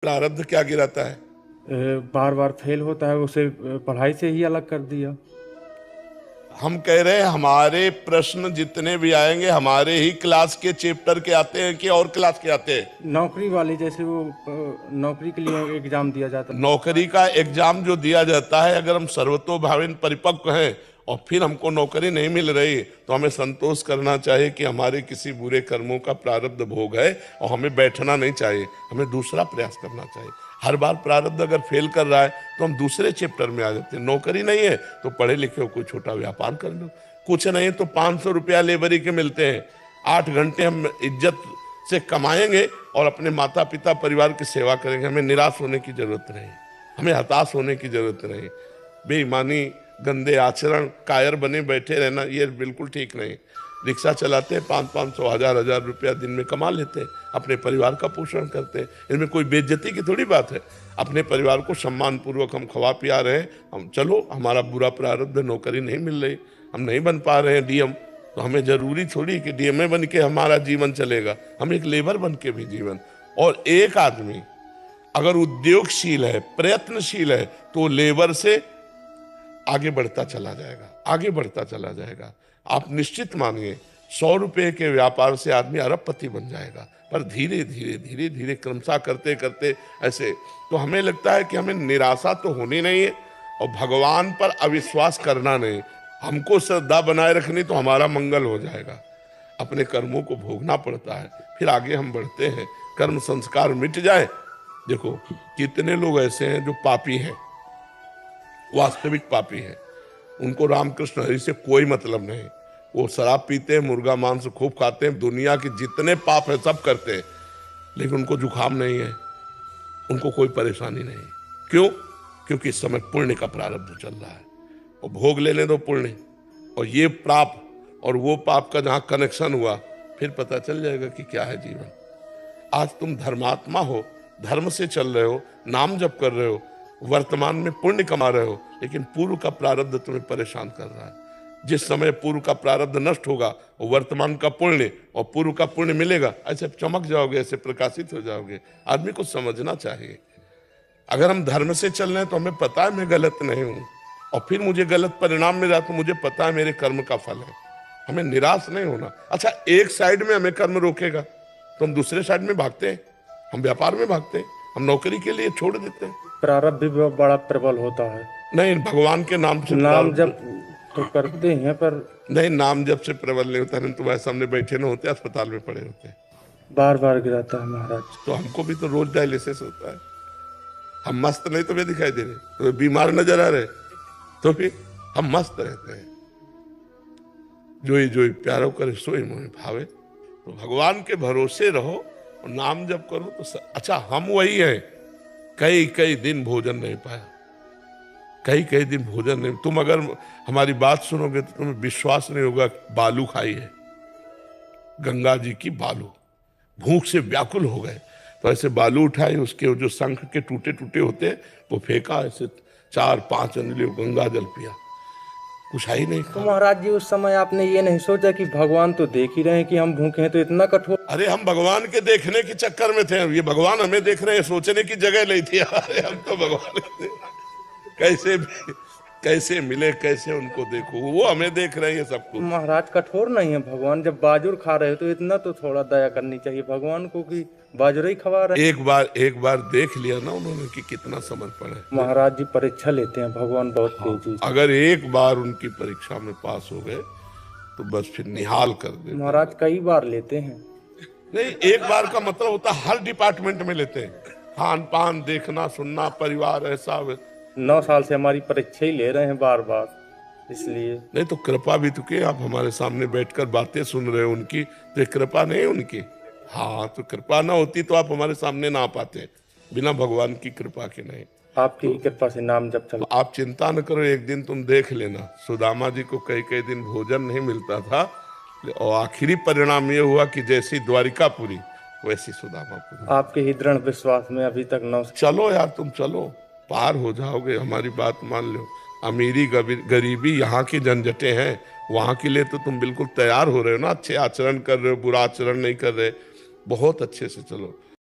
प्रारब्ध क्या गिराता है? बार बार फेल होता है, उसे पढ़ाई से ही अलग कर दिया। हम कह रहे हैं हमारे प्रश्न जितने भी आएंगे हमारे ही क्लास के चैप्टर के आते हैं कि और क्लास के आते हैं? नौकरी वाले, जैसे वो नौकरी के लिए एग्जाम दिया जाता है। नौकरी का एग्जाम जो दिया जाता है, अगर हम सर्वतोभावेन परिपक्व हैं और फिर हमको नौकरी नहीं मिल रही तो हमें संतोष करना चाहिए कि हमारे किसी बुरे कर्मों का प्रारब्ध भोग है और हमें बैठना नहीं चाहिए, हमें दूसरा प्रयास करना चाहिए। हर बार प्रारब्ध अगर फेल कर रहा है तो हम दूसरे चैप्टर में आ जाते हैं। नौकरी नहीं है तो पढ़े लिखे हो कोई छोटा व्यापार कर लो, कुछ नहीं तो 500 रुपया लेबरी के मिलते हैं, 8 घंटे हम इज्जत से कमाएंगे और अपने माता पिता परिवार की सेवा करेंगे। हमें निराश होने की जरूरत नहीं, हमें हताश होने की जरूरत नहीं। बेईमानी, गंदे आचरण, कायर बने बैठे रहना ये बिल्कुल ठीक नहीं। रिक्शा चलाते हैं, 500 1000 रुपया दिन में कमा लेते हैं, अपने परिवार का पोषण करते हैं, इनमें कोई बेइज्जती की थोड़ी बात है। अपने परिवार को सम्मान पूर्वक हम खवा पिया रहे हैं। हम चलो, हमारा बुरा प्रारब्ध, नौकरी नहीं मिल रही, हम नहीं बन पा रहे हैं डीएम, तो हमें जरूरी थोड़ी कि डीएमए बन के हमारा जीवन चलेगा, हम एक लेबर बन के भी जीवन। और एक आदमी अगर उद्योगशील है, प्रयत्नशील है, तो लेबर से आगे बढ़ता चला जाएगा, आगे बढ़ता चला जाएगा। आप निश्चित मानिए 100 रुपये के व्यापार से आदमी अरबपति बन जाएगा, पर धीरे धीरे धीरे धीरे क्रमशः करते करते ऐसे। तो हमें लगता है कि हमें निराशा तो होनी नहीं है और भगवान पर अविश्वास करना नहीं, हमको श्रद्धा बनाए रखनी तो हमारा मंगल हो जाएगा। अपने कर्मों को भोगना पड़ता है, फिर आगे हम बढ़ते हैं, कर्म संस्कार मिट जाए। देखो कितने लोग ऐसे हैं जो पापी हैं, वास्तविक पापी हैं, उनको रामकृष्ण हरि से कोई मतलब नहीं। वो शराब पीते हैं, मुर्गा मांस खूब खाते हैं, दुनिया के जितने पाप है सब करते हैं, लेकिन उनको जुकाम नहीं है, उनको कोई परेशानी नहीं। क्यों? क्योंकि इस समय पुण्य का प्रारब्ध चल रहा है और भोग लेने दो पुण्य, और ये पाप और वो पाप का जहां कनेक्शन हुआ फिर पता चल जाएगा कि क्या है जीवन। आज तुम धर्मात्मा हो, धर्म से चल रहे हो, नाम जप कर रहे हो, वर्तमान में पुण्य कमा रहे हो, लेकिन पूर्व का प्रारब्ध तुम्हें परेशान कर रहा है। जिस समय पूर्व का प्रारब्ध नष्ट होगा, वर्तमान का पुण्य और पूर्व का पुण्य मिलेगा, ऐसे चमक जाओगे, ऐसे प्रकाशित हो जाओगे। आदमी को समझना चाहिए, अगर हम धर्म से चल रहे हैं तो हमें पता है मैं गलत नहीं हूं, और फिर मुझे गलत परिणाम मिला तो मुझे पता है मेरे कर्म का फल है। हमें निराश नहीं होना। अच्छा, एक साइड में हमें कर्म रोकेगा तो हम दूसरे साइड में भागते हैं, हम व्यापार में भागते हैं, हम नौकरी के लिए छोड़ देते हैं। प्रारब्ध भी बड़ा प्रबल होता है। नहीं, भगवान के नाम से नाम जब तो करते हैं, पर नहीं, नाम जब से प्रबल नहीं होता, नहीं तो वैसे सामने बैठे न होते, अस्पताल में पड़े होते। बार बार गिराता है महाराज। तो हमको भी तो रोज डायलिसिस होता है, हम मस्त नहीं तो वे दिखाई दे रहे, तो बीमार नजर आ रहे, तो फिर हम मस्त रहते हैं। जो प्यारो करे सोई मोहि भावे। तो भगवान के भरोसे रहो और नाम जप करो तो अच्छा, हम वही हैं, कई कई दिन भोजन नहीं पाया, कई दिन भोजन नहीं। तुम अगर हमारी बात सुनोगे तो तुम्हें विश्वास नहीं होगा, बालू खाई है, गंगा जी की बालू, भूख से व्याकुल हो गए तो ऐसे बालू उठाए, उसके जो शंख के टूटे टूटे होते हैं वो फेंका, ऐसे 4-5 अंजलियों गंगा जल पिया, कुछ है ही नहीं। तो महाराज जी, उस समय आपने ये नहीं सोचा कि भगवान तो देख ही रहे हैं कि हम भूखे हैं, तो इतना कठोर? अरे हम भगवान के देखने के चक्कर में थे, ये भगवान हमें देख रहे हैं, सोचने की जगह नहीं थी। अरे हम तो भगवान कैसे मिले, कैसे उनको देखो, वो हमें देख रहे हैं सब कुछ। महाराज कठोर नहीं है भगवान, जब बाजुर खा रहे हो तो इतना तो थोड़ा दया करनी चाहिए भगवान को कि बाजुर ही खवा रहे। एक बार देख लिया ना उन्होंने कि कितना समर्पण है। महाराज जी परीक्षा लेते हैं भगवान बहुत तेजी से। अगर एक बार उनकी परीक्षा में पास हो गए तो बस फिर निहाल कर दे। महाराज कई बार लेते हैं। नहीं, एक बार का मतलब होता हर डिपार्टमेंट में लेते हैं, खान पान, देखना सुनना, परिवार, ऐसा। 9 साल से हमारी परीक्षा ही ले रहे हैं बार बार, इसलिए। नहीं तो कृपा भी तो के, आप हमारे सामने बैठकर बातें सुन रहे हो उनकी, तो कृपा नहीं है उनकी। हाँ, तो कृपा ना होती तो आप हमारे सामने ना आ पाते, बिना भगवान की कृपा के नहीं। आपकी तो, कृपा से नाम जब चल। आप चिंता न करो, एक दिन तुम देख लेना, सुदामा जी को कई दिन भोजन नहीं मिलता था और आखिरी परिणाम ये हुआ कि जैसी द्वारिकापुरी वैसी सुदामापुरी। आपके ही दृढ़ विश्वास में अभी तक 9। चलो यार, तुम चलो, पार हो जाओगे, हमारी बात मान लो। अमीरी गरीबी यहाँ की झंझटें हैं, वहाँ के लिए तो तुम बिल्कुल तैयार हो रहे हो ना, अच्छे आचरण कर रहे हो, बुरा आचरण नहीं कर रहे, बहुत अच्छे से चलो।